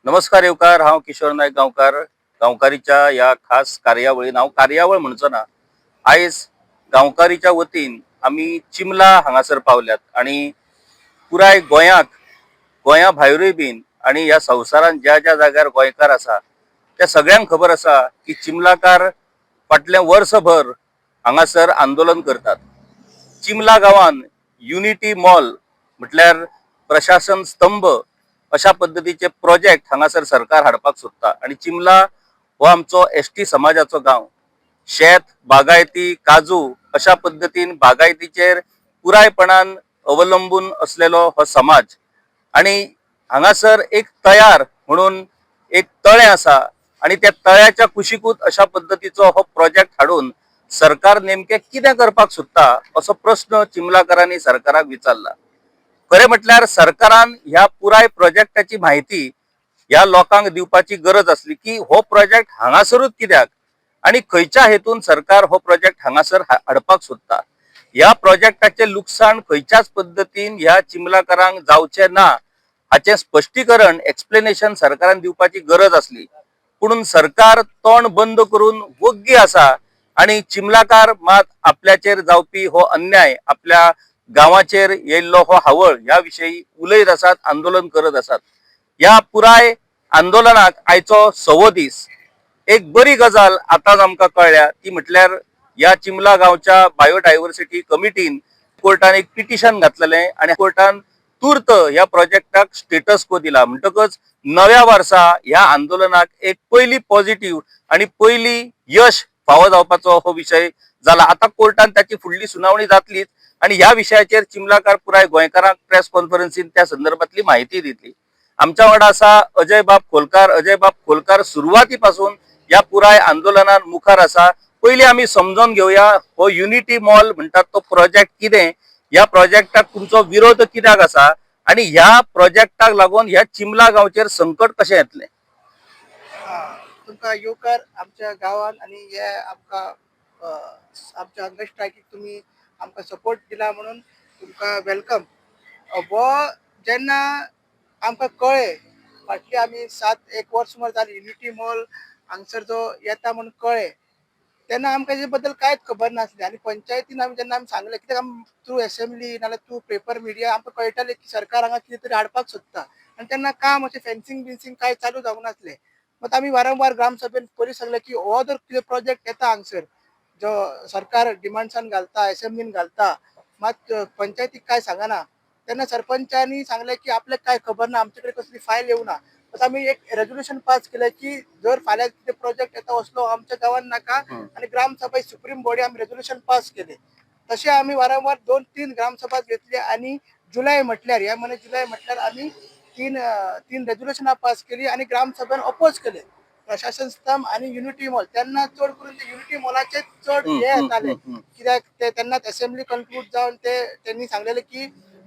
नमस्कार येवकार, हांव किशोर नायक गांवकार. गांवकारीच्या या खास कार्यावळीन हांव कार्यावळ म्हणचो ना. आयज गांवकारीच्या वतीन आमी चिमला हांगासर पावल्यात आणि पुराय गोंया भायरूय बीन आणि ह्या संवसारान ज्या ज्या जाग्यार गोंयकार आसा त्या सगळ्यांक खबर आसा की चिमलाकार फाटले वर्सभर हांगासर आंदोलन करतात. चिमला गांवान युनिटी मॉल म्हटल्यार प्रशासन स्तंभ अशा पद्धतीचे प्रोजेक्ट हांगासर सरकार हाडपाक सोदता आणि चिमला हो आमचो एसटी समाजाचो गांव. शेत बागायती काजू अशा पद्धतीन बागायतीचेर पुरायपणान अवलंबून असलेलो हो समाज आणि हांगासर एक तयार म्हणून एक तळे आसा आणि त्या तळ्याच्या कुशीकूच अशा पद्धतीचो हो प्रोजेक्ट हाडून सरकार नेमके कितें करपाक सोदता असो प्रश्न चिमलाकारांनी सरकाराक विचारला. खरें म्हटल्यार सरकारान ह्या पुराय प्रोजेक्टाची माहिती ह्या लोकांक दिवपाची गरज असली की हो प्रोजेक्ट हांगासरूच कित्याक आणि खंयच्या हेतून सरकार हो प्रोजेक्ट हांगासर हाडपाक सोदता. ह्या प्रोजेक्टाचे लुकसाण खंयच्याच पद्धतीन ह्या चिमलाकारांक जावचे ना हाचे स्पष्टीकरण एक्सप्लेनेशन सरकारान दिवपाची गरज असली. पुणून सरकार तोंड बंद करून वग्गी आसा आणि चिमलाकार मात आपल्याचेर जावपी हो अन्याय आपल्या गांवाचेर येयल्लो हो हावळ ह्या विशयी उलयत आसात, आंदोलन करत आसात. ह्या पुराय आंदोलनाक आयचो 6वो दीस. एक बरी गजाल आताच आमकां कळ्ळ्या ती म्हटल्यार ह्या चिमला गांवच्या बायोडायव्हर्सिटी कमिटीन कोर्टान एक पिटिशन घातलेले आणि कोर्टान तुर्त ह्या प्रोजेक्टाक स्टेटस को दिला. म्हणटकच नव्या वर्सा ह्या आंदोलनाक एक पयली पॉझिटिव्ह आणि पयली यश फावो जावपाचो हो विषय जाला. आता कोर्टान ताची फुडली सुनावणी जातलीच आणि ह्या विषयाचेर चिमलाकार पुराय गोंयकारांक प्रेस कॉन्फरन्सीन त्या संदर्भातली माहिती दितली. आमच्या वांगडा आसा अजय बाब खोलकार. अजय बाब खोलकार सुरवाती पासून या पुराय आंदोलनात मुखार आसा. पयली आमी समजून घेवया हो युनिटी मॉल म्हणटात तो प्रोजेक्ट कितें, ह्या प्रोजेक्टाक तुमचो विरोध कित्याक आसा आणि ह्या प्रोजेक्टाक लागून ह्या चिमला गांवचेर संकट कशें येतलें. तुमकां येवकार आमच्या गांवान आणि हे आमकां आमच्या हंगर स्ट्रायकीक तुम्ही आमकां सपोर्ट दिला म्हणून तुमकां वेलकम. हो जेन्ना आमकां कळ्ळें फाटली आमी 7-1 वर्स सुमार जाली युनिटी मॉल हांगसर जो येता म्हणून कळ्ळें तेन्ना आमकां हेजे बद्दल कांयच खबर नासलें आणि पंचायतीन जेन्ना आमी सांगलें कित्याक आमी थ्रू असेंब्ली नाल्यार थ्रू पेपर मिडिया आमकां कळटालें की सरकार हांगा कितें तरी हाडपाक सोदता आनी तेन्ना काम अशें फेन्सिंग बिन्सिंग कांय चालू जावंक नासलें. मग आम्ही वारंवार ग्रामसभेन पयलीं सांगलें की हो जर कितें प्रोजेक्ट येता हांगसर जो सरकार डिमांड्सान घालता असेंब्लीन घालता मात पंचायतीक काय सांगना. तेन्ना सरपंचांनी सांगलें की आपल्याक काय खबर ना, आमचे कडेन कसली फायल येवना. तर आम्ही एक रेझोल्युशन पास केलं की जर फाल्यां कितें प्रोजेक्ट येता असलो आमच्या गांवांत नाका आणि ग्रामसभा सुप्रीम बॉडी आमी रेझोल्युशन पास केले. तसे आम्ही वारंवार 2-3 ग्रामसभा घेतली आणि जुलै म्हटल्यार ह्या महिन्यात जुलै म्हटल्यार आम्ही तीन रेझोल्युशनां पास केली आणि ग्रामसभेन अपोज केले प्रशासन स्तंभ आणि युनिटी मॉल. त्यांना चड करून ते युनिटी मॉलाचे चड हे येताले कित्याक ते तेन्नाच असेंब्ली कन्क्लूड जावन त्यांनी सांगलेले की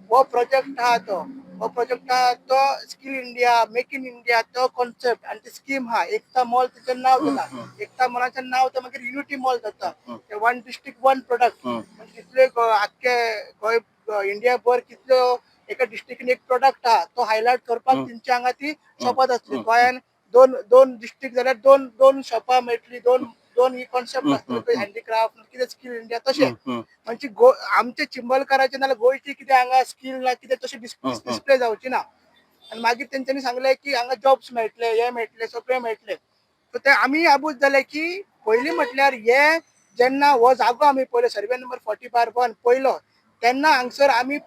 हो प्रोजेक्ट आहा तो skill India make in India तो कॉन्सेप्ट आणि ती स्कीम हा एकता मॉल तिचें नाव जाता. एकता मॉलाचें नाव तर मागीर युनिटी मॉल जाता. ते 1 डिस्ट्रिक्ट 1 प्रोडक्ट म्हणजे कितले आख्खे गोंय इंडिया भर कितल्यो एका डिस्ट्रिक्टीन एक प्रोडक्ट आहा तो हायलाइट करपाक तेंची हांगा ती शपथ आसली. गोंयान दोन डिस्ट्रिक्ट जाल्यार दोन शॉपां मेळटली, दोन ही कॉन्सेप्ट आसतले हँडीक्राफ्ट कितें स्किल इंडिया तशें. म्हणजे आमचे चिंबलकाराचे नाल्यार गोंयची कितें हांगा स्किल ना कितें तशें डिस्प्ले जावची ना. आणि मागीर तेंच्यांनी सांगलें की हांगा जॉब्स मेळटले हे मेळटले सगळे मेळटले. सो ते आमी आबूज जाले की पयलीं म्हटल्यार हे जेन्ना हो जागो आमी पयलो सर्वे नंबर 40/1 पयलो तेन्ना हांगसर आमी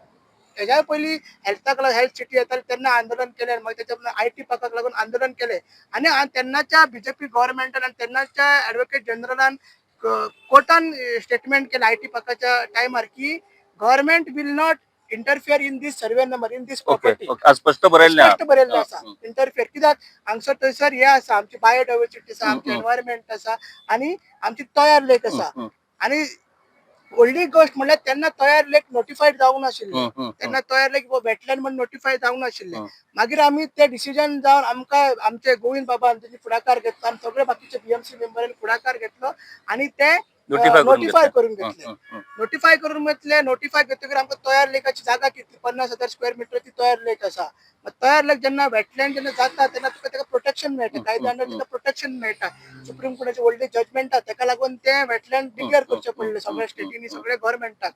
हेज्या पयलीं हेल्थाक लागून हेल्थ सिटी येताले तेन्ना आंदोलन केलें. मागीर तेच्या IT पार्काक लागून आंदोलन केलें आणि तेन्नाच्या बीजेपी गव्हर्नमेंटान आणि तेन्नाच्या ॲडव्होकेट जनरलान कोर्टान स्टेटमेंट केलं IT पार्काच्या टायमार की government will not interfere in this survey number in this property. आज स्पष्ट बरयल्लें आसा इंटरफियर कित्याक हांगसर थंयसर हे आसा आमची बायोडायव्हर्सिटी आसा आमची एनवायरमेंट आसा आणि आमची तयार लेक आसा. आणि व्हडली गोष्ट म्हणल्यार तेन्ना तयार लेक नोटिफाईड जावंक नाशिल्ले. तेन्ना तयार लेक वेटलँड म्हणून नोटिफाय जावंक नाशिल्ले. मागीर आमी ते डिसिजन जावन आमकां आमचे गोविंद बाबान तेणी फुडाकार घेतलो आनी सगळे बाकीचे BMC मेंबरांनी फुडाकार घेतलो आणि ते नोटिफाय करून घेतले. नोटिफाय घेतकीर आमकां तयार लेकाची जागा कितली 50,000 स्क्वेअर मीटर ती तयार लेक आसा. मग तयार लेक जेन्ना वेटलँड जेन्ना जाता तेन्ना तुका तेका प्रोटेक्शन मेळटा, कायद्या अंडर तेका प्रोटेक्शन मेळटा. सुप्रीम कोर्टाचे व्हडली जजमेंट आहा तेका लागून ते वेटलँड डिक्लेअर करचे पडले सगळ्या स्टेटीनी सगळ्या गव्हर्मेंटाक.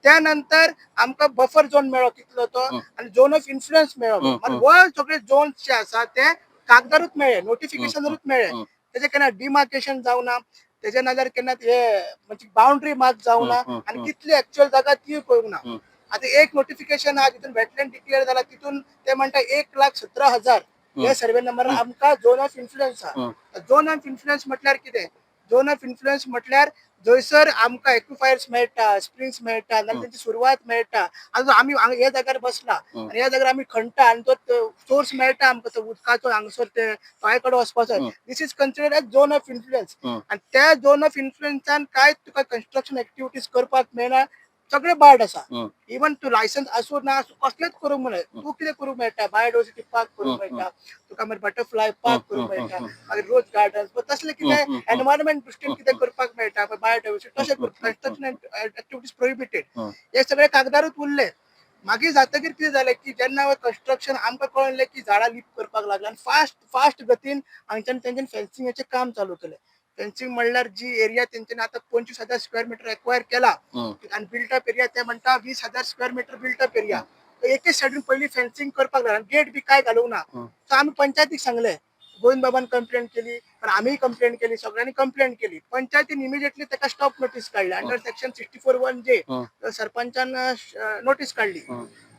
त्यानंतर आमकां बफर झोन मेळ्ळो कितलो तो आणि झोन ऑफ इन्फ्लुएन्स मेळ्ळो. आणि वो सगळे झोन्स जे आसा ते कागदारूच मेळ्ळे, नोटिफिकेशनरूच मेळ्ळे. तेजे केन्ना डिमार्केशन जावना, तेजे नाल्यार केन्ना हे म्हणजे बाउंड्री मार्क जावना आणि कितली ऍक्च्युअल जागा ती कळूंक ना. आता एक नोटिफिकेशन आहा तितून वेटलँड डिक्लेअर जाला, तितून ते म्हणटा 1,17,000 हे सर्वे नंबर आमकां झोन ऑफ इन्फ्लुएन्स आहा. झोन ऑफ इन्फ्लुएन्स म्हटल्यार कितें? झोन ऑफ इन्फ्लुएन्स म्हटल्यार जंयसर आमकां एक्विफायर्स मेळटा, स्प्रिंग्स मेळटा, नाल्यार तेंची सुरवात मेळटा. आतां आमी हे जाग्यार बसला आणि ह्या जाग्यार आमी खणटा आणि तो सोर्स मेळटा आमकां तो उदकाचो हांगसर ते तळ्या कडेन वचपाचो. This is considered as zone of influence. आणि त्या झोन ऑफ इन्फ्लुएन्सान कांयच तुका कन्स्ट्रक्शन एक्टिविटीज करपाक मेळना, सगळे बार्ड आसा. इवन तू लायसन्स आसूं ना आसूं कसलेच करूंक मेळना. तू कितें करूंक मेळटा? बायोडायवर्सिटी पार्क करूंक मेळटा, तुका मागीर बटरफ्लाय पार्क करूंक मेळटा, मागीर रोज गार्डन तसले कितें एनवायरमेंट दृश्टीन कितें करपाक मेळटा बायोडायवर्सिटी तशें कन्स्ट्रक्शन एक्टिविटीज प्रोहिबिटेड. हे सगळे कागदारूच उरले. मागीर जातकीर कितें जालें की जेन्ना कन्स्ट्रक्शन आमकां कळलें की झाडां लिप करपाक लागला आनी फास्ट गतीन हांगच्यान तेंच्यानी फेन्सिंगाचें काम चालू केलें. फेन्सिंग म्हणल्यार जी एरिया तेंच्यानी आतां 25,000 स्क्वेअर मीटर एक्वायर केला आणि बिल्टअप एरिया ते म्हणटा 20,000 स्क्वेअर मीटर बिल्टअप एरिया. एके सायडीन पयलीं फेन्सिंग करपाक लागला, गेट बी काय घालूंक ना. सो आमी पंचायतीक सांगलें, गोविंद बाबान कंप्लेंट केली, पण आम्ही कंप्लेंट केली, सगळ्यांनी कंप्लेंट केली. पंचायतीन इमिजिएटली त्याका स्टॉप नोटीस काढली अंडर सेक्शन 64(1)J. सरपंचान नोटीस काढली.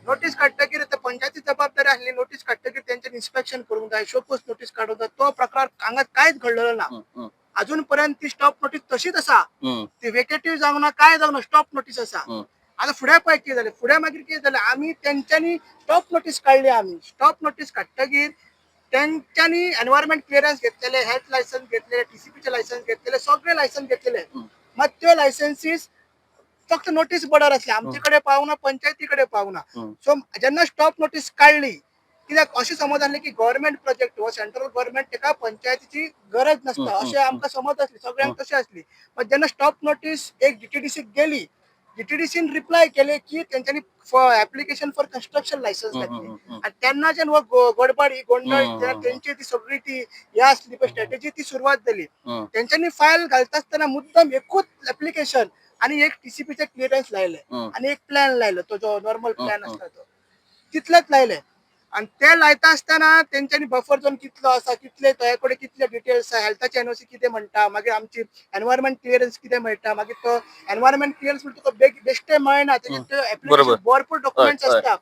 नोटीस काडटकीर पंचायती जबाबदारी आसली. नोटीस काडटकीर तेंच्यानी इन्स्पेक्शन करूंक जाय, शोपोस नोटीस काडूंक जाय. तो प्रकार हांगा कांयच घडलेलो ना. अजून पर्यंत ती स्टॉप नोटीस तशीच आसा. ती वेकेटिव्ह जावंक ना, काय जावंक ना, स्टॉप नोटीस आसा. आता फुडें पळय कितें जालें, फुडें मागीर कितें जालें, आमी तेंच्यांनी स्टॉप नोटीस काडली. आमी स्टॉप नोटीस काडटकीर त्यांच्यानी एनवायरमेंट क्लिअरन्स घेतलेले, हेल्थ लायसन्स घेतलेले, टीसीपीचे लायसन्स घेतलेले, सगळे लायसन्स घेतलेले. मग त्यो लायसन्सीस फक्त नोटीस बोर्डार आसले, आमचे कडेन पावना, पंचायती कडेन पावना. सो जेन्ना स्टॉप नोटीस काडली, कित्याक अशें समज आसलें की गव्हर्मेंट प्रोजेक्ट हो सेंट्रल गव्हर्मेंट तेका पंचायतीची गरज नसता अशें आमकां समज आसली, सगळ्यांक तशी आसली. पण जेन्ना स्टॉप नोटीस एक डीटीडीसीक गेली, डीटीडीसीन रिप्लाय केले की तेंच्यांनी ऍप्लिकेशन फॉर कन्स्ट्रक्शन लायसन्स घातली. आणि तेन्ना जेन्ना गडबड ही गोंधळ तेंची ती सगळी ती हे आसली पळय स्ट्रॅटेजी ती सुरवात जाली. तेंच्यांनी फायल घालता आसतना मुद्दम एकूच ऍप्लिकेशन आणि एक टीसीपीचे क्लिअरन्स लायले आणि एक प्लॅन लायलो, तो जो नॉर्मल प्लॅन आसता तो तितलेच लायले. आणि ते लायता आसतना तेंच्यांनी बफर झोन कितलो आसा, कितले तया कडेन कितले डिटेल्स आसा, हेल्थाचे एनओसी कितें म्हणटा, मागीर आमची एनवायरमेंट क्लिअरन्स कितें मेळटा, मागीर तो एनवायरमेंट क्लिअरन्स तुका बेश्टे मेळना. तेजे एप्लिकेशन भरपूर डॉक्युमेंट्स आसता.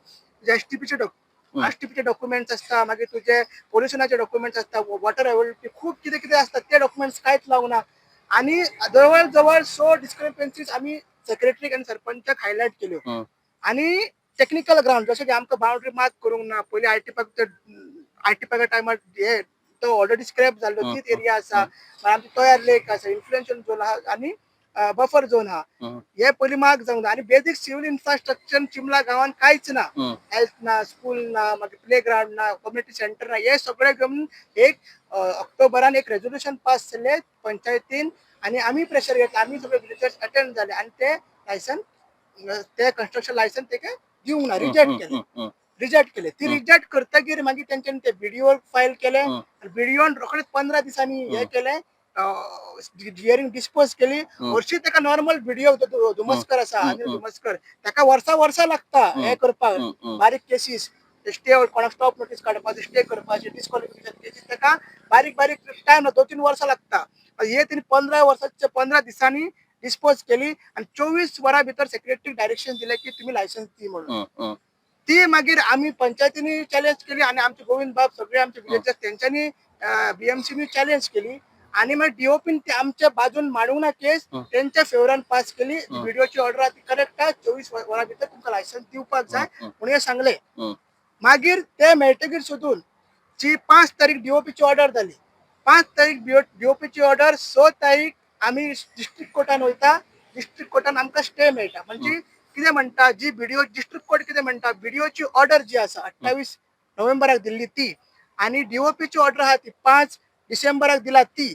एसटीपीचे डॉक्युमेंट्स आसता, मागीर तुझे पोल्युशनाचे डॉक्युमेंट्स आसता, वॉटर अवेलेबिलिटी खूप कितें कितें आसता. ते डॉक्युमेंट्स कांयच लावना. आणि जवळ जवळ 100 डिस्क्रिपन्सीज आम्ही सेक्रेटरी आणि सरपंचाक हायलाइट केल्यो. आणि टेक्निकल ग्राउंड जसं की आमकां बाउंड्री मार्क करूंक ना, पयलीं आयटीपाका टायमार हे तो ऑलरेडी स्क्रॅप जाल्लो तीच एरिया आसा. आमची तयार लेक आसा, इन्फ्लुएन्शियल झोन आहा आणि बफर झोन आहा. हे पयलीं मार्क जावंक ना. आणि बेसिक सिव्हिल इन्फ्रास्ट्रक्चर चिमला गांवांत कांयच ना. हेल्थ ना, स्कूल ना, मागीर प्ले ग्राउंड ना, कम्युनिटी सेंटर ना. हे सगळे घेऊन एक ऑक्टोबरान एक रेझोल्युशन पास जाले पंचायतीन आणि आम्ही प्रेशर घेतला. आम्ही सगळे विजिटर्स अटेंड झाले आणि ते लायसन्स ते कन्स्ट्रक्शन लायसन्स ते दिवंक ना, रिजेक्ट केले. ती रिजेक्ट करतकीर मागीर तेंच्यांनी ते बीडीओ फायल केले आणि बीडीओन रोखडेच 15 दिसांनी हे केले, हियरिंग डिस्पोज केली. वर्षी तेका नॉर्मल बीडीओ धुमस्कर आसा, अनिल धुमस्कर, तेका वर्सा लागता हे करपाक बारीक केसीस, स्टे कोणाक स्टॉप नोटीस काडपाचे, स्टे करपाचे, डिस्क्वॉलिफिकेशन केसीस, तेका बारीक टायम 2-3 वर्सां लागता. हे तेणी 15 दिसांनी डिस्पोज केली आणि 24 वरां भितर सेक्रेटरी डायरेक्शन दिले की तुम्ही लायसन्स दी म्हणून. ती मागीर आम्ही पंचायतीनी चॅलेंज केली आणि आमचे गोविंद बाब सगळे आमचे विलेजर्स तेंच्यांनी बीएमसीनी चॅलेंज केली आणि मग डीओपीन ते आमच्या बाजून मांडूंक ना केस, त्यांच्या फेवरान पास केली. व्हिडिओची ऑर्डर ती करेक्ट आहे, 24 वरां भितर तुमकां लायसन्स दिवपाक जाय म्हणून हे सांगले. मागीर ते मेळटकीर सोदून जी 5 तारीख डीओपीची ऑर्डर जाली. 5 तारीख डीओपीची ऑर्डर, 6 तारीख आम्ही डिस्ट्रिक्ट कोर्टान वयता. डिस्ट्रिक्ट कोर्टान आमकां स्टे मेळटा. म्हणजे कितें म्हणटा, जी बीडीओ डिस्ट्रिक्ट कोर्ट कितें म्हणटा, बीडीओची ऑर्डर जी आसा 28 नोव्हेंबराक दिल्ली ती, आणि डीओपीची ऑर्डर आहा ती 5 डिसेंबराक दिला ती.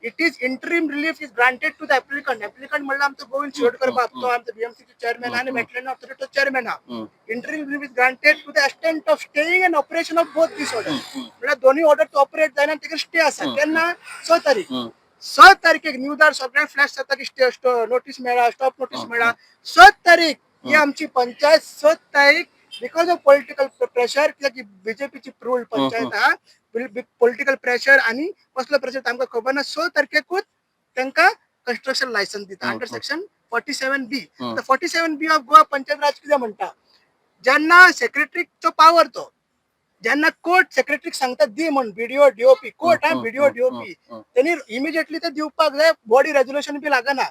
It is interim relief is granted to the applicant म्हणलं आमचं गोविंद शिरोडकर बाप तो आमचं बीएमसीचे चेअरमॅन आणि मेटलँड ऑथॉरिटी चेअरमॅन हा interim relief is granted to the extent of staying and operation of both this order म्हणजे दोन्ही ऑर्डर टू ऑपरेट जायना तिकडे स्टे असा त्यांना 6 तारीख न्यूदार सगळ्या फ्लॅश जाता की स्टे नोटीस मेळा स्टॉप नोटीस मेळा 6 तारीख ही आमची पंचायत 6 तारीख बिकॉज ऑफ पॉलिटिकल प्रेशर कित्याक बीजेपीची रूल पंचायत हा पॉलिटिकल प्रेशर आणि कसलो प्रेशर आमकां खबर ना 6 तारखेकूच तांकां कन्स्ट्रक्शन लायसन्स दिता under section 47B 47B of Goa Panchayat Raj कितें म्हणटा जेन्ना सेक्रेटरीचो पावर तो ज्यांना कोर्ट सेक्रेटरीक सांगता दी म्हणून बीडीओ डीओपी कोर्ट हा बीडीओ डीओपी त्यांनी इमिजिएटली ते दिवपाक जाय बॉडी रेझोल्युशन बी लागना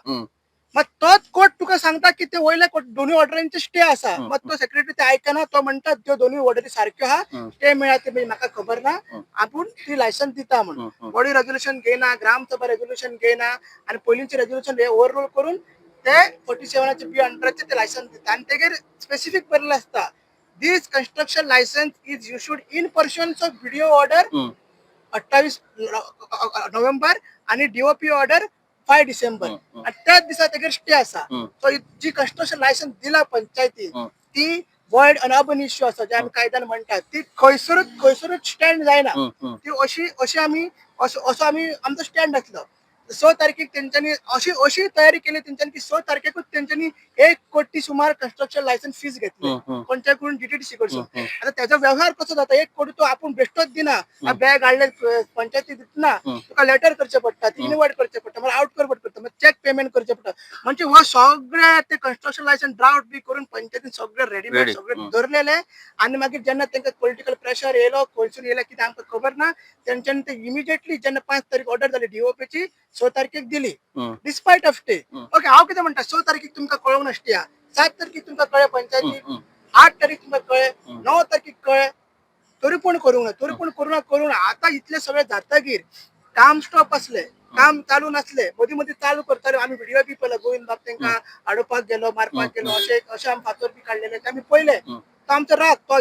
मग तोच कोर्ट तुका सांगता की ते वयल्या दोन्ही ऑर्डरांचे स्टे असा मग तो सेक्रेटरी ते ऐकना तो म्हणटा त्यो दोन्ही ऑर्डरी सारख्यो हा स्टे मेळा ते म्हाका खबर ना आपूण ती लायसन्स दिता म्हणून बॉडी रेझोल्युशन घेयना ग्रामसभा रेझोल्युशन घेयना आणि पयलींचे रेझोल्युशन ओव्हररूल करून ते 47चे बी अंडरचे ते लायसन्स दिता आणि तेगेर स्पेसिफिक बरयल्लें आसता this construction licence is issued in pursuance of BDO order 28 November आणि डीओपी ऑर्डर 5 डिसेंबर आणि त्याच दिसा तेगेर स्टे असा सो जी कन्स्ट्रक्शन लायसन्स दिला पंचायती ती वॉइड अन अर्बन इश्यू आसा जे आमी कायद्यान म्हणटात ती खंयसरूच स्टँड जायना ती अशी आमी असो आमी आमचो स्टँड आसलो 6 तारखेक तेंच्यांनी अशी तयारी केली तेंच्यांनी की 6 तारखेकूच तेंच्यांनी 1 कोटी सुमार कन्स्ट्रक्शन लायसन्स फीज घेतली कोणच्याकडून डीटीडीसी कडसून आता त्याचा व्यवहार कसो जाता 1 कोटी तो आपण बेश्टोच दिना बॅग हाडले पंचायती दितना तुका लेटर करचे पडटा इनवर्ट करचे पडटा मला आउट करपट पडटा मग चेक पेमेंट करचे पडटा म्हणजे हो सगळे ते कन्स्ट्रक्शन लायसन्स ड्राफ्ट बी करून पंचायतीन सगळे रेडीमेड सगळे धरलेले आणि मागीर जेन्ना तांकां पॉलिटिकल प्रेशर येयलो खंयसून येयला कितें आमकां खबर ना तेंच्यांनी ते इमिजिएटली जेन्ना 5 तारीख ऑर्डर जाली डीओपीची 6 तारखेक दिली डिस्पायट ऑफ स्टे ओके हांव कितें म्हणटा 6 तारखेक तुमकां कळोवंक नासती 7 तारखेक तुमकां कळ्ळें पंचायतीक 8 तारीख तुमकां कळ्ळें 9 तारखेक कळ्ळें तरी पूण करूंक ना आता इतले सगळे जातकीर काम स्टॉप असले काम चालू नसले मदीं चालू करताले आमी व्हिडिओ बी पळयलो गोविंद बाब तांकां आडोवपाक गेलो मारपाक गेलो अशें आमी फातर बी काडलेले ते आमी पळयले तो आमचो राग तो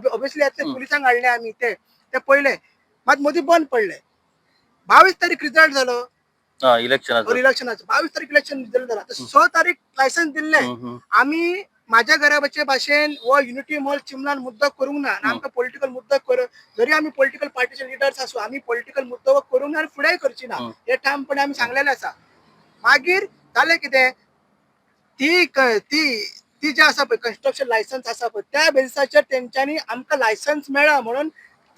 ऑब्वियसली पुलिसांक हाडले आमी ते पळयले मात मदीं बंद पडले 22 तारीख रिजल्ट जालो इलेक्शनाचो 22 तारीख इलेक्शन रिजल्ट जाला 6 तारीख लायसन्स दिल्ले आमी माझ्या घराचे भाशेन व युनिटी मॉल चिमलान मुद्दो करूंक ना आमकां पॉलिटिकल मुद्दो जरी आमी पॉलिटिकल पार्टीचे लिडर्स आसूं आमी पॉलिटिकल मुद्दो करूंक ना आनी फुडेंय करची ना हे ठामपणे आमी सांगलेले आसा मागीर जालें कितें ती जे आसा पळय कन्स्ट्रक्शन लायसन्स आसा पळय त्या बेसिसाचेर तेंच्यांनी आमकां लायसन्स मेळ्ळा म्हणून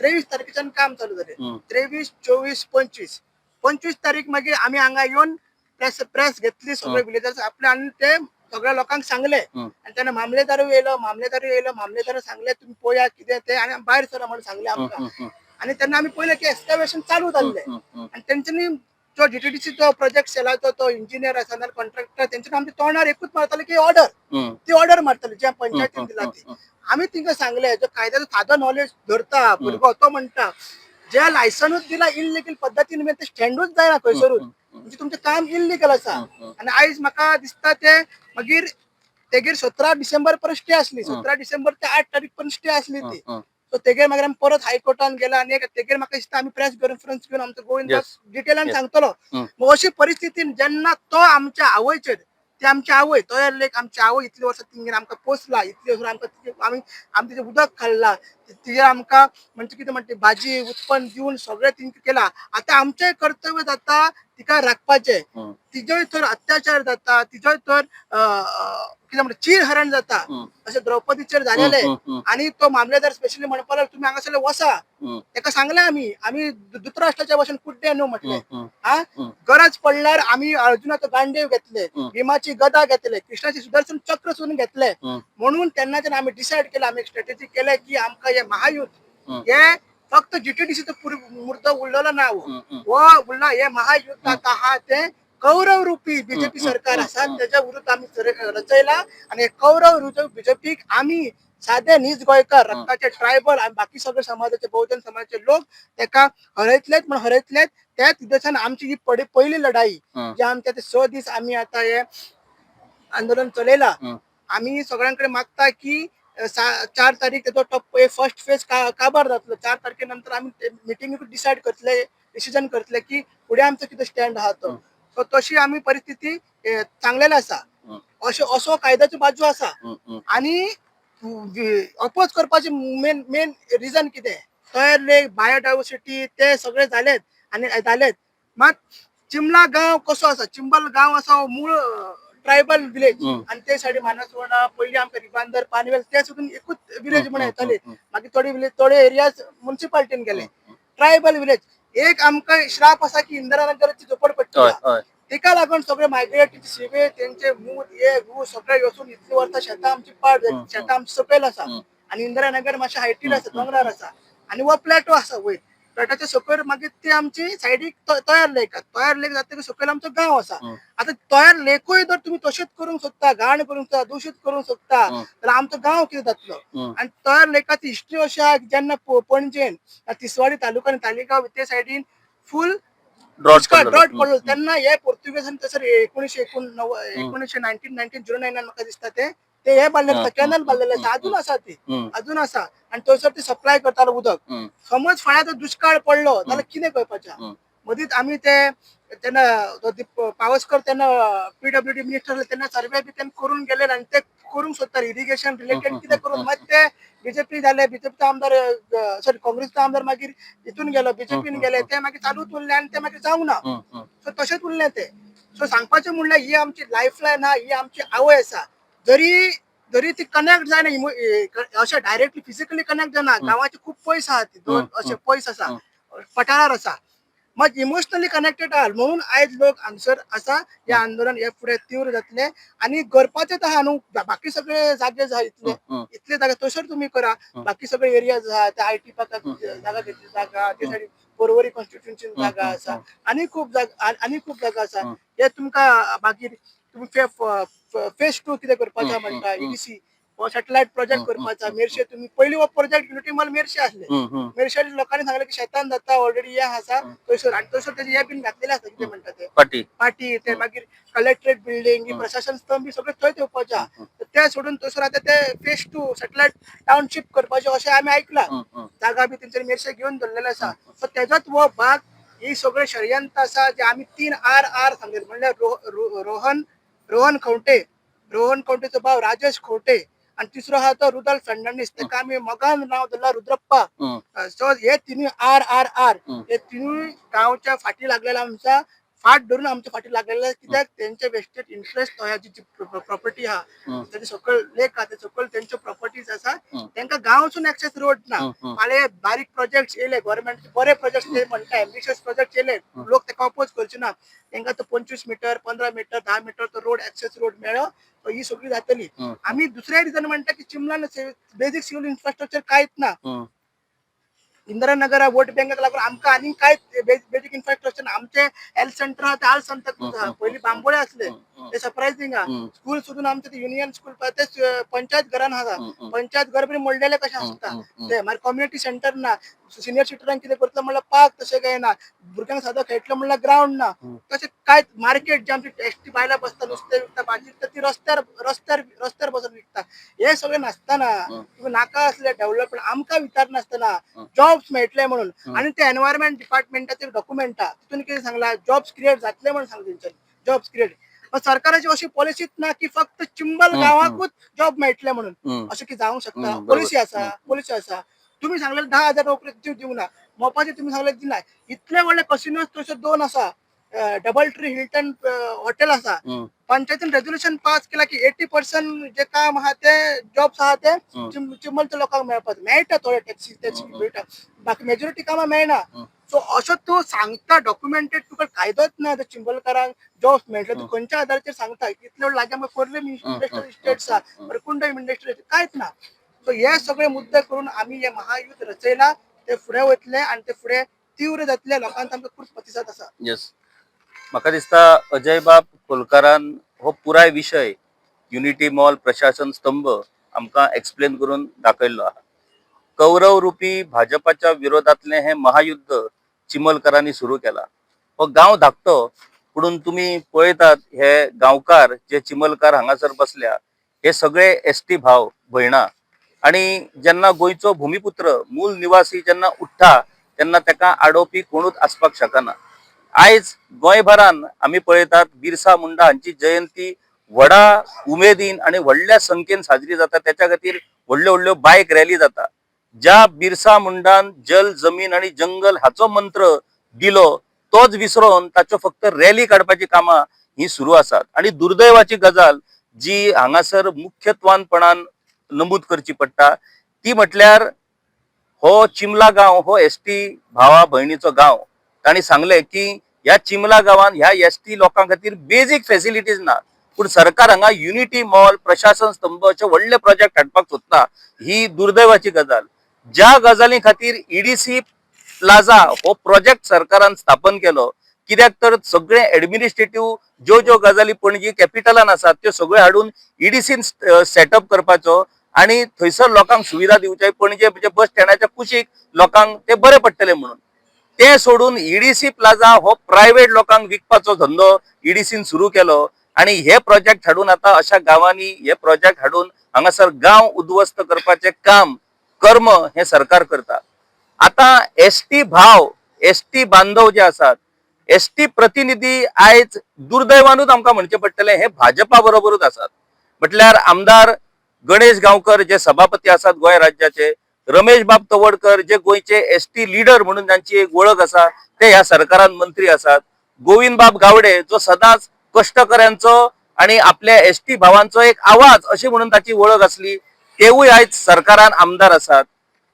23 तारखेच्यान काम चालू जालें 23, 24, 25 तारीख मागीर आमी हांगा येवन प्रेस घेतली सगळे विलेजर्स आपले आनी ते सगळ्या लोकांक सांगले आणि त्यांना मामलेदार येयलो मामलेदार सांगले तुम्ही पळया कितें ते आणि भायर सरा म्हणून सांगले आमकां आणि त्यांना आमी पळयलें की एक्सकॅव्हेशन चालू जाल्लें आणि तेंच्यांनी जो डीटीडीसीचो प्रोजेक्ट सेलाचो तो इंजिनियर आसा नाल्यार कॉन्ट्रॅक्टर तेंच्यांनी आमच्या तोंडार एकूच मारताले की ती ऑर्डर मारताले ज्या पंचायतीन दिला ती आमी तिंका सांगले जो कायद्याचो सादो नॉलेज धरता भुरगो तो म्हणटा जे लायसन्स दिला इल्लिगल पद्धतीन ते स्टँडूच जायना खंयसरूच म्हणजे तुमचें काम इल्लिगल आसा आणि आयज म्हाका दिसता ते मागीर तेगेर 17 डिसेंबर पर्यंत स्टे असली 17 डिसेंबर ते 8 तारीख पर्यंत स्टे असली ती सो तेगेर मागीर आमी परत हायकोर्टान गेला आणि तेगेर म्हाका दिसता आमी प्रेस कॉन्फरन्स घेवन आमचो गोविंद डिटेलान सांगतलो मग अशी परिस्थितीन जेन्ना तो आमच्या आवयचेर ती आमची आवय तो लेक आमची आवय इतली वर्सां तिंगेर आमकां पोसला इतली वर्सां आमकां आमी तिचें उदक खाल्ला तिचेर आमकां म्हणजे कितें म्हणटा भाजी उत्पन्न दिवन सगळें तिंका केला आता आमचें कर्तव्य जाता तिका राखपाचें तिजोय तर अत्याचार जाता तिजोय तर कितें म्हणटा चीरहरण जाता अशें द्रौपदीचेर जालेले आणि तो मामलेदार स्पेशली म्हणपाक लागलो तुम्ही हांगासरले वसा ताका सांगलें आमी धृतराष्ट्राच्या भाशेन कुड्डे न्हू म्हटलें गरज पडल्यार आमी अर्जुनाचो गांडीव घेतले भीमाची गदा घेतले कृष्णाची सुदर्शन चक्र सुद्दां घेतले म्हणून तेन्नाच्यान आमी डिसायड केलें आमी एक स्ट्रॅटेजी केलें की आमकां हे महायुद्ध हे फक्त जीटीडीसीचो मुद्दो उरलेलो ना वो उरला हे महायुद्ध आता हा ते कौरव रूपी बीजेपी सरकार आसा त्याच्या विरुद्ध आमी रचयला आणि हे कौरव रूपी बीजेपीक आमी साधे नीज गोंयकार रक्ताचे ट्रायबल आणि बाकी सगळे समाजाचे बहुजन समाजाचे लोक तेका हरयतलेत त्याच दिसांनी आमची ही पहिली लढाई जी आमच्या ते 6 दीस आमी आता हे आंदोलन चलयला आमी सगळ्यांकडे मागता की 4 तारीख तेजो टप्पो फर्स्ट फेज काबार जातलो. 4 तारखेनंतर आम्ही मिटिंग डिसायड करतले, डिसिजन करतले की फुडें आमचो कितें स्टँड आहा तो. सो तशी आमी परिस्थिती चांगलेली आसा. असो कायद्याची बाजू आसा. आणि अपोज करपाचे मेन मेन रिजन कितें, तयार लेक बायोडायवर्सिटी ते सगळे जालेत आणि जालेत. मात चिमला गांव कसो आसा, चिंबल गांव आसा हो मूळ ट्रायबल विलेज. आणि ते सायडी मानसवाडा पयलीं आमकां रिबांदर पानवेल ते सोडून एकूच विलेज म्हणून येताले. मागीर थोडे विलेज थोडे एरियाज म्युनिसिपालिटीन गेले. ट्रायबल विलेज एक आमकां श्राप आसा की इंदिरानगरची झोपडपट्टी आहा. तिका लागून सगळे मायग्रेट शिवे तेंचे मूत हे गू सगळे वचून इतली वर्सां शेतां आमची पाड जाली. शेतां आमची सकयल आसा आणि इंदिरानगर मातशें हायटीर आसा, दोंगरार आसा आणि वो प्लॅटो आसा वयर. प्लॅटाच्या सकयल मागीर ती आमची सायडीक तयार लेक आसा. तयार लेक जातकीर सकयल आमचो गांव आसा. आतां तयार लेकूय जर तुमी तशेंच करूंक सोदता, घाण करूंक सोदता, दूषित करूंक सोदता जाल्यार आमचो गांव कितें जातलो. आणि तयार लेकाची हिस्ट्री अशी आहा की जेन्ना पणजेन तिसवाडी तालुका आनी तालिगांव ते सायडीन फूल ड्रॉट पडलो तेन्ना हे पोर्तुगेजान थंयसर 1919 म्हाका दिसता ते हे बांदलेले आसा, कॅनल बांदलेले आसा. अजून आसा ती, अजून आसा. आणि थंयसर ते सप्लाय करतालो उदक. समज फाल्यां जर दुष्काळ पडलो जाल्यार कितें करपाचें. मदींच आमी ते तेन्ना पावसकर तेन्ना PWD मिनिस्टर तेन्ना सर्वे बी तेन्ना करून गेले आणि ते करूंक सोदता इरिगेशन रिलेटेड कितें करून. मागीर ते बीजेपी जाले, बीजेपीचो आमदार सॉरी काँग्रेसचो आमदार मागीर हितून गेलो, बीजेपीन गेले, ते मागीर चालूच उरले आणि ते मागीर जावंक ना. सो तशेंच उरले ते. सो सांगपाचें म्हणल्यार ही आमची लायफ लायन आहा, ही आमची आवय आसा. जरी जरी ती कनेक्ट जायना अशें डायरेक्टली फिजिकली कनेक्ट जायना, गांवाचे खूब पयस आहा ती, दोन अशे पयस आसा, पठारार आसा. मग इमोशनली कनेक्टेड आहा म्हणून आयज लोक हांगसर आसा. हे आंदोलन हे फुडें तीव्र जातले आणि करपाचेच आहा न्हू. बाकी सगळे जागे आहा इतले जागे थंयसर तुम्ही करा. बाकी सगळे एरियाज आहा, ते IT पार्काक जागा घेतली जागा, ते सायडीन पर्वरी कॉन्स्टिट्युन्सीन जागा आसा, आनी खूब जागा आसा. हे तुमकां मागीर तुम्ही फेज 2 कितें करपाचो म्हणटा EDC सॅटेलायट प्रोजेक्ट करपाचा. मेरशे तुम्ही पयलीं हो प्रोजेक्ट युनिटी मॉल मेरशे आसले. मेरशे लोकांनी सांगले की शेतान जाता ऑलरेडी हे आसा थंयसर. आणि थंयसर तेजे हे बीन घातलेले आसा, कितें म्हणटा ते पाटी ते मागीर कलेक्टरेट बिल्डिंग प्रशासन स्तंभ बी सगळे थंय येवपाचे आहा. ते सोडून थंयसर आतां ते फेज 2 सॅटेलायट टाउनशिप करपाचे अशें आमी ऐकलां. जागा बी तेंच्यांनी मेरशे घेवन दवरलेले आसा. सो तेजोच हो भाग ही सगळे षडयंत्र आसा जे आमी 3 RR सांगले. म्हणल्यार रोहन खंवटेचो भाव राजेश खंवटे आणि तिसरो आहा तो रुदल फर्नांडीस, तेका आमी मोगान नांव दिला रुद्रप्पा. सो हे तिनूय RRR हे तिनूय गांवच्या फाटी लागलेला आमचा फाट धरून आमच्या फाटी लागलेला. कित्याक तेंचे वेस्टेड इंटरेस्ट जी प्रॉपर्टी आहा तेजे सकयल लेक आहा, ते सकयल तेंच्यो प्रॉपर्टीज आसा. तेंका गांवसून एक्सेस रोड ना. फाल्यां बारीक प्रोजेक्ट येयले गव्हर्मेंट, बरे प्रोजेक्ट ते म्हणटा एम्बिशियस प्रोजेक्ट येयले, लोक तेका अपोज करचे ना. तेंका तो 25 मीटर 15 मीटर 10 मीटर तो रोड एक्सेस रोड मेळ्ळो ही सगळी जातली. आम्ही दुसरे रिजन म्हणटा की चिमलान बेसिक सिव्हिल इन्फ्रास्ट्रक्चर कांयच ना. इंदिरानगर वोट बँकाक लागून आमकां आनी कांयच बेसिक इन्फ्रास्ट्रक्चर. आमचे हेल्थ सेंटर आहा ते आल सांगतात पयलीं बांबोळे आसले, ते सरप्रायझिंग आहा. स्कूल सोडून आमचे ते युनियन स्कूल ते पंचायत घरान आहा. पंचायत घर बी मोडलेले कशें आसता ते. मागीर कम्युनिटी सेंटर ना. सिनियर सिटीजन कितें करतलो म्हणल्यार पार्क तशें काय ना. भुरग्यांक सादो खेळटलो म्हणल्यार ग्राउंड ना. तशें कांयच मार्केट जे आमची एसटी बायलां बसता नुस्तें विकता भाजी विकता ती रस्त्यार बसून विकता. हे सगळें नासतना तुम्ही नाका असले डेव्हलपमेंट आमकां विचार नासतना जॉब्स मेळटले म्हणून. आणि ते एनवायरमेंट डिपार्टमेंटाचे डॉक्युमेंटा तितून कितें सांगला जॉब्स क्रिएट जातले म्हणून सांगले तेंच्यांनी. जॉब्स क्रिएट सरकाराची अशी पॉलिसीच ना की फक्त चिंबल गांवाकूच जॉब मेळटले म्हणून. अशें की जावंक शकता. पॉलिसी आसा. तुम्ही सांगलेले 10,000 नोकरी दिवंक ना. मोपाचे तुम्ही सांगले दिना. इतले व्हडले कसिनोज थंयसर 2 आसा. डबल ट्री हिल्टन हॉटेल आसा. पंचायतीन रेझोल्युशन पास केला की 80% जे काम आहा ते जॉब्स आहा ते चिंबलच्या लोकांक मेळपाक मेळटा. थोडे टॅक्सी मेळटा, बाकी मेजॉरिटी कामां मेळना. सो अशें तूं सांगता डॉक्युमेंटेड तुका कायदोच ना चिंबलकारांक जॉब्स मेळटले. तूं खंयच्या आधाराचेर सांगता. इतले लागीं कोर्लेम इंडस्ट्रियल इस्टेट्स आहा, वरकुंड इंडस्ट्रियल कांयच ना. सो हे सगळे मुद्दे करून आमी हे महायुद्ध रचयला. ते फुडें वतले आणि ते फुडें तीव्र जातले. लोकांचा आमकां खूब प्रतिसाद आसा. म्हाका दिसता अजय बाब कोलकारान हो पुराय विषय युनिटी मॉल प्रशासन स्तंभ आमकां एक्सप्लेन करून दाखयल्लो आहा. कौरव रुपी भाजपाच्या विरोधातले हे महायुद्ध चिमलकरांनी सुरू केला. हो गांव धाकटो पुणून तुम्ही पळयतात हे गांवकार जे चिमलकार हांगासर बसल्या हे सगळे ST भाव भयणा आणि जेन्ना गोंयचो भूमिपुत्र मूल निवासी जेन्ना उठ्ठा तेन्ना ताका आडोवपी कोणूच आसपाक शकना. आयज गोंयभरान आमी पळयतात बिरसा मुंडा हांची जयंती व्हडा उमेदीन आणि व्हडल्या संख्येन साजरी जाता. त्याच्या खातीर व्हडल्यो व्हडल्यो बायक रॅली जाता. ज्या बिरसा मुंडान जल जमीन आणि जंगल हाचो मंत्र दिलो तोच विसरून ताच्यो फक्त रॅली काडपाची कामां ही सुरू आसात. आणि दुर्दैवाची गजाल जी हांगासर मुख्यत्वानपणान नमूद करची पडटा ती म्हटल्यार हो चिमला गांव हो एसटी भावा भयणीचो गांव. तांणी सांगले की ह्या चिमला गांवांत ह्या एसटी लोकां खातीर बेजीक फेसिलिटीज ना, पूण सरकार हांगा युनिटी मॉल प्रशासन स्तंभ अशे व्हडले प्रोजेक्ट हाडपाक सोदता. ही दुर्दैवाची गजाल. ज्या गजाली खातीर ईडीसी प्लाझा हो प्रोजेक्ट सरकारान स्थापन केलो, कित्याक तर सगळे एडमिनिस्ट्रेटिव्ह ज्यो गजाली पणजी कॅपिटलान आसात त्यो सगळ्यो हाडून ईडीसीन सेटअप करपाचो आणि थंयसर लोकांक सुविधा दिवचे. पणजे म्हणजे बस स्टँडाच्या कुशीक लोकांक ते बरे पडटले म्हणून ते सोडून ईडीसी प्लाझा हो प्रायव्हेट लोकांक विकपाचो धंदो ईडीसीन सुरू केलो. आणि हे प्रोजेक्ट हाडून आता अशा गावांनी हे प्रोजेक्ट हाडून हांगासर गांव उद्ध्वस्त करपाचे काम कर्म हे सरकार करता. आता एसटी भाव एसटी बांधव जे आसात एसटी प्रतिनिधी आयज दुर्दैवानूच आमकां म्हणचे पडटले हे भाजपा बरोबरूच आसात. म्हटल्यार आमदार गणेश गांवकर जे सभापती आसात गोंय राज्याचे, रमेश बाब तवडकर जे गोंयचे एसटी लीडर म्हणून जांची एक वळख आसा ते ह्या सरकारान मंत्री आसात. गोविंद बाब गावडे जो सदांच कष्टकऱ्यांचो आणि आपल्या एसटी भावांचो एक आवाज अशी म्हणून ताची वळख असली तेवूय आयज सरकारान आमदार आसात.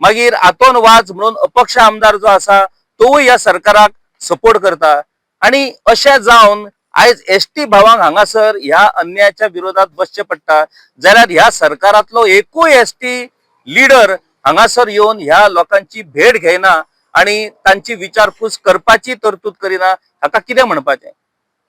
मागीर आतोन वाज म्हणून अपक्ष आमदार जो आसा तोवूय ह्या सरकाराक सपोर्ट करता. आणि अशें जावन आयज एसटी भावांक हांगासर ह्या अन्यायाच्या विरोधात बसचे पडटा जाल्यार ह्या सरकारांतलो एकूय एसटी लीडर हांगासर येवन ह्या लोकांची भेट घेयना आणि तांची विचारपूस करपाची तरतूद करिना. हाका कितें म्हणपाचें?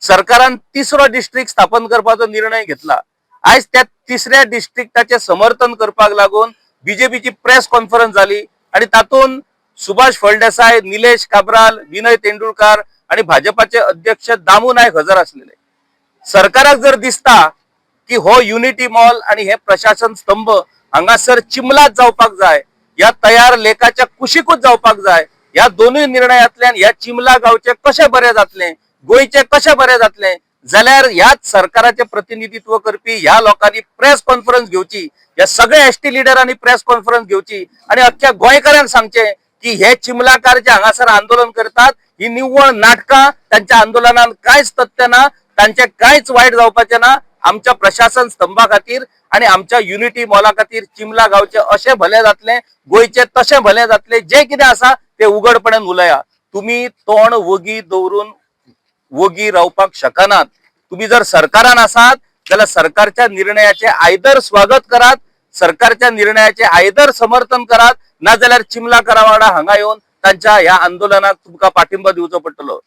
सरकारान तिसरो डिस्ट्रिक्ट स्थापन करपाचो निर्णय घेतला. आयज त्या तिसऱ्या डिस्ट्रिक्टाचे समर्थन करपाक लागून बीजेपीची प्रेस कॉन्फरन्स जाली आणि तातूंत सुभाष फळदेसाय, निलेश काब्राल, विनय तेंडुलकर आणि भाजपाचे अध्यक्ष दामू नायक हजर असलेले. सरकाराक जर दिसता की हो युनिटी मॉल आणि हे प्रशासन स्तंभ हांगासर चिमलात जावपाक जाय, या तयार लेखाच्या कुशीकूच जावपाक जाय, या दोनूय निर्णयातल्यान ह्या चिमला गावचे कशें बरें जातले, गोंयचे कशें बरें जातले, जाल्यार ह्याच सरकाराचे प्रतिनिधित्व करपी ह्या लोकांनी प्रेस कॉन्फरन्स घेवची. या सगळ्या एसटी लिडरांनी प्रेस कॉन्फरन्स घेवची आणि अख्ख्या गोंयकारांक सांगचे की हे चिमलाकार जे हांगासर आंदोलन करतात ही निव्वळ नाटकां, त्यांच्या आंदोलनात कांयच तथ्य ना, तांचे कांयच वायट जावपाचे ना. आमच्या प्रशासन स्तंभा खातीर आणि आमच्या युनिटी मॉला खातीर चिमला गावचे अशें भले जातले, गोंयचे तशें भले जातले. जे कितें आसा ते उघडपणान उलया. तुम्ही तोंड वगी दवरून वगी रावपाक शकनात. तुम्ही जर सरकारान आसात जाल्यार सरकारच्या निर्णयाचे आयदर स्वागत करात, सरकारच्या निर्णयाचे आयदर समर्थन करात, ना जाल्यार चिमला करावाडा हांगा येवन तांच्या ह्या आंदोलनाक तुमकां पाठिंबा दिवचो पडटलो.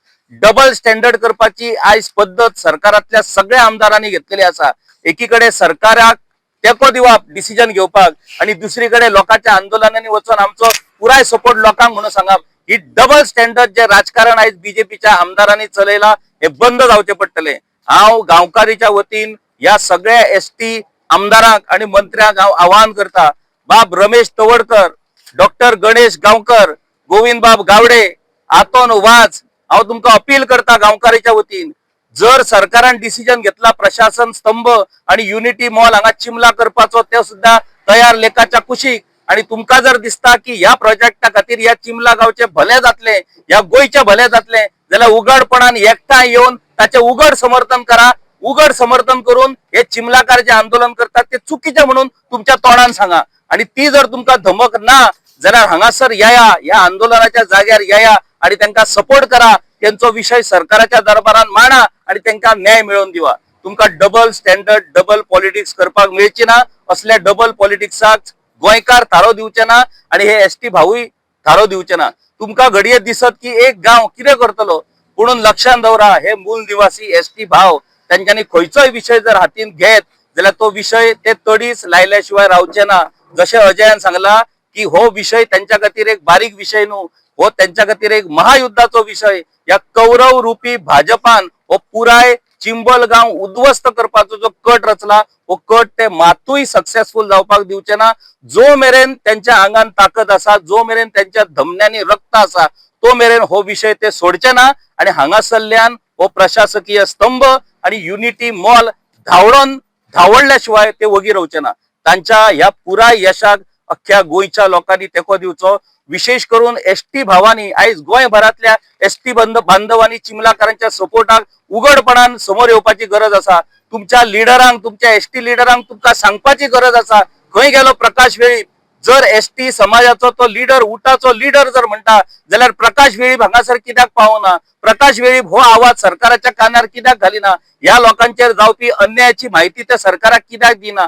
डबल स्टँडर्ड करपाची आयज पद्धत सरकारातल्या सगळ्या आमदारांनी घेतलेली आसा. एकीकडे सरकाराक तेको दिवप डिसिजन घेवपाक आणि दुसरीकडे लोकांच्या आंदोलनांनी वचून आमचो पुराय सपोर्ट लोकांक म्हणून सांगप. ही डबल स्टँडर्ड जे राजकारण आयज बीजेपीच्या आमदारांनी चलयला हे बंद जावचे पडटले. हांव गांवकारीच्या वतीन या सगळ्या एसटी आमदारांक आणि मंत्र्यांक हांव आवाहन करता. बाब रमेश तवडकर, डॉक्टर गणेश गांवकर, गोविंद बाब गावडे, आतोन वाज, हांव तुमकां अपील करता गांवकारीच्या वतीन, जर सरकारान डिसिजन घेतला प्रशासन स्तंभ आणि युनिटी मॉल हांगा चिमला करपाचो ते सुद्धा तयार लेखाच्या कुशीक, आणि तुमकां जर दिसता की ह्या प्रोजेक्टा खातीर ह्या चिमला गावचे भले जातले, ह्या गोंयचे भले जातले, जाल्यार उघडपणान एकठांय येवन ताचे उघड समर्थन करा. उघड समर्थन करून हे चिमलाकार जे आंदोलन करतात ते चुकीचे म्हणून तुमच्या तोंडान सांगा. आणि ती जर तुमकां धमक ना जाल्यार हांगासर येया, ह्या आंदोलनाच्या जाग्यार येया आणि तांकां सपोर्ट करा. त्यांचो विषय सरकाराच्या दरबारान मांडा आणि तांकां न्याय मेळोवन दिवा. तुमकां डबल स्टँडर्ड डबल पॉलिटिक्स करपाक मेळची ना. असल्या डबल पॉलिटिक्साक गोंयकार थारो दिवचे ना आणि हे एसटी भाऊय थारो दिवचे ना. तुमकां घडये दिसत की एक गांव कितें करतलो, म्हणून लक्षात दवरा, हे मूल निवासी एसटी भाव तांच्यांनी खंयचोय विषय जर हातीन घेत जाल्यार तो विषय ते तडीस लायल्या शिवाय रावचे ना. जशें अजयान सांगला की हो विषय त्यांच्या खातीर एक बारीक विषय न्हू, हो त्यांच्या खातीर एक महायुद्धाचो विषय. या कौरव रुपी भाजपान हो पुराय चिंबल गांव उद्ध्वस्त करपाचो जो कट रचला हो कट ते मातूय सक्सेसफुल जावपाक दिवचे ना. जो मेरेन त्यांच्या आंगान ताकद आसा, जो मेरेन त्यांच्या धमन्यांनी रक्त आसा, तो मेरेन हो विषय ते सोडचे ना. आणि हांगासरल्यान हो प्रशासकीय स्तंभ आणि युनिटी मॉल धावडल्या शिवाय ते वगी रावचे ना. तांच्या ह्या पुराय यशाक अख्ख्या गोयच्या लोकांनी तेको दिवचो. विशेष करून एसटी भावांनी आयज गोंयभरातल्या एसटी बांधवांनी चिमलाकारांच्या सपोर्टाक उघडपणान समोर येवपाची गरज आसा. तुमच्या लिडरांक, तुमच्या एसटी लिडरांक तुमका सांगपाची गरज आसा. खंय गेलो प्रकाश वेळीप? जर एसटी समाजाचो तो लिडर, उठाचो लिडर जर म्हणटा जाल्यार प्रकाश वेळीप हांगासर कित्याक पावना? प्रकाश वेळीप हो आवाज सरकाराच्या कानार कित्याक घालिना? ह्या लोकांचेर जावपी अन्यायाची माहिती त्या सरकाराक कित्याक दिना?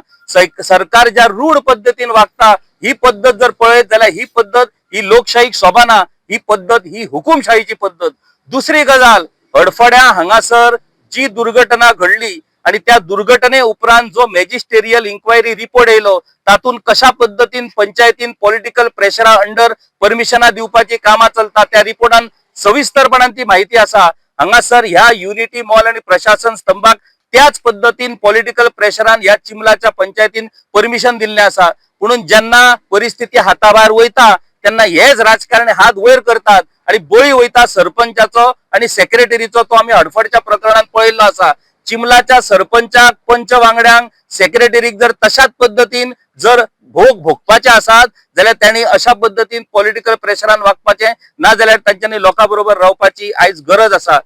सरकार ज्या रूढ पद्धतीन वागता ही पद्धत जर पळयत जाल्यार ही पद्धत ही लोकशाहीक शोभना. ही पद्धत ही हुकुमशाहीची पद्धत. दुसरी गजाल, अडफड्या हांगासर जी दुर्घटना घडली आणि त्या दुर्घटने उपरांत जो मॅजिस्टेरियल इन्क्वायरी रिपोर्ट येयलो तातून कशा पद्धतीन पंचायतीन पॉलिटिकल प्रेशरा अंडर परमिशना दिवपाची कामां चलता त्या रिपोर्टान सविस्तरपणान ती माहिती आसा. हांगासर ह्या युनिटी मॉल आणि प्रशासन स्तंभाक त्याच पद्धतीन पॉलिटिकल प्रेशरान ह्या चिमलाच्या पंचायतीन परमिशन दिल्लें आसा. म्हणून जेन्ना परिस्थिती हाताभायर वयता तेन्ना हेच राजकारणी हात वयर करतात आणि बळी वयता सरपंचाचो आणि सेक्रेटरीचो. तो आमी हडफडच्या प्रकरणात पळयल्लो आसा. चिमलाच्या सरपंचाक, पंच वांगड्यांक, सेक्रेटरीक जर तशाच पद्धतीन जर भोग भोगपाचे आसात जाल्यार त्यांनी अशा पद्धतीन पॉलिटिकल प्रेशरान वागपाचे ना. जाल्यार तांच्यांनी लोकां बरोबर रावपाची आयज गरज आसा.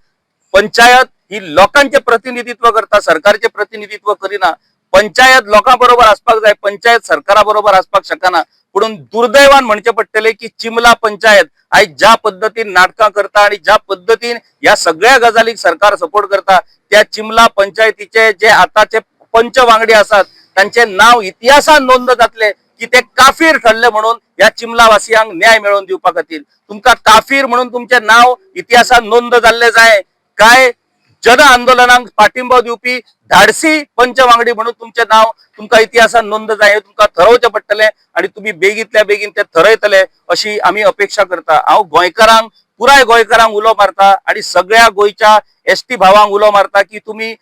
पंचायत ही लोकांचे प्रतिनिधित्व करता, सरकारचे प्रतिनिधित्व करिना. पंचायत लोकां बरोबर आसपाक जाय, पंचायत सरकारा बरोबर आसपाक शकना. म्हणून दुर्दैवान म्हणचे पडटले की चिमला पंचायत आयज ज्या पद्धतीन नाटकां करता आणि ज्या पद्धतीन या सगळ्या गजालीक सरकार सपोर्ट करता त्या चिमला पंचायतीचे जे आताचे पंच वांगडी आसात तांचे नाव इतिहासान नोंद जातले की ते काफीर ठरले म्हणून या चिमला वासियांक न्याय मेळोवन दिवपा खातीर. तुमका काफीर म्हणून तुमचे नाव इतिहासान नोंद जाल्ले जाय काय? जन आंदोलनाक पाठिंबा दिवपी धाडसी पंच वांगडी म्हणून तुमचे नाव तुमका इतिहासान नोंद जाय हे तुमका ठरवचे पडटले आणि तुम्ही बेगीतल्या बेगीन ते ठरयतले अशी आम्ही अपेक्षा करता. हांव गोंयकारांक, पुराय गोंयकारांक उलो मारता आणि सगळ्या गोंयच्या एसटी भावांक उलो मारता की तुम्ही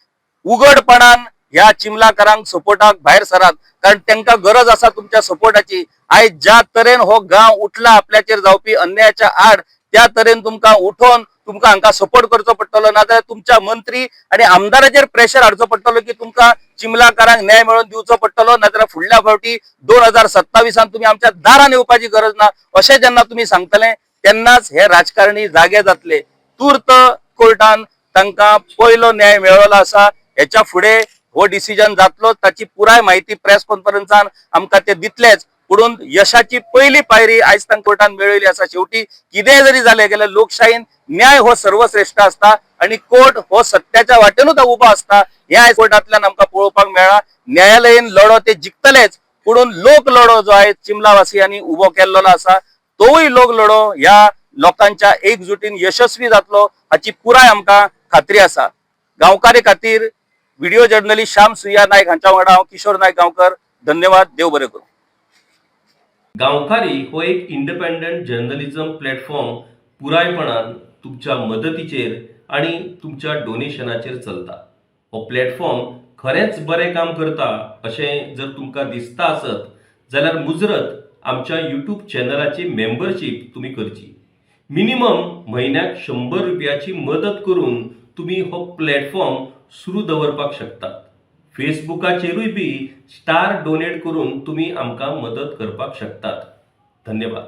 उघडपणान ह्या चिमलाकारांक सपोर्टाक भायर सरात. कारण तांकां गरज आसा तुमच्या सपोर्टाची. आयज ज्या तरेन हो गांव उठला आपल्याचेर जावपी अन्यायाच्या आड, त्या तरेन तुमकां उठोन तुमकां हांका सपोर्ट करचो पडटलो. नाजाल्यार तुमच्या मंत्री आणि आमदाराचेर प्रेशर हाडचो पडटलो की तुमकां चिमलाकारांक न्याय मेळोवन दिवचो पडटलो. नाजाल्यार फुडल्या फावटी 2027 तुम्ही आमच्या दारान येवपाची गरज ना अशें जेन्ना तुम्ही सांगतले तेन्नाच हे राजकारणी जागे जातले. तूर्त कोर्टान तांकां पयलो न्याय मेळ्ळो आसा. हेच्या फुडें हो डिसिजन जातलो ताची पुराय माहिती प्रेस कॉन्फरन्सान आमकां ते दितलेच. पुढून यशाची पहिली पायरी आयज तांकां कोर्टान मेळयली आसा. शेवटी कितेंय जरी जालें जाल्यार लोकशाहीन न्याय हो सर्वश्रेष्ठ असता आणि कोर्ट हो सत्याच्या वाटेनूच उबो असता. हे आयज कोर्टांतल्यान आमकां पळोवपाक मेळ्ळा. न्यायालयीन लढो ते जिखतलेच, पुढून लोक लढो जो आयज चिमला वासियांनी उबो केल्लो आसा तोय लोक लढो ह्या लोकांच्या एकजुटीन यशस्वी जातलो हाची पुराय आमकां खात्री आसा. गांवकारी खातीर व्हिडिओ जर्नलिस्ट श्याम सुया नायक हांच्या वांगडा हांव किशोर नायक गांवकर. धन्यवाद. देव बरें करूं. गांवकारी हो एक इंडिपेंडंट जर्नलिझम प्लॅटफॉर्म पुरायपणान तुमच्या मदतीचेर आणि तुमच्या डोनेशनाचेर चलता. हो प्लॅटफॉर्म खरेंच बरें काम करता अशें जर तुमकां दिसता आसत जाल्यार मुजरत आमच्या यूट्यूब चॅनलाची मेंबरशीप तुम्ही करची. मिनिमम म्हयन्याक 100 रुपयाची मदत करून तुम्ही हो प्लॅटफॉर्म सुरू दवरपाक शकतात. फेसबुकाचेरूय बी स्टार डोनेट करून तुम्ही आमकां मदत करपाक शकतात. धन्यवाद.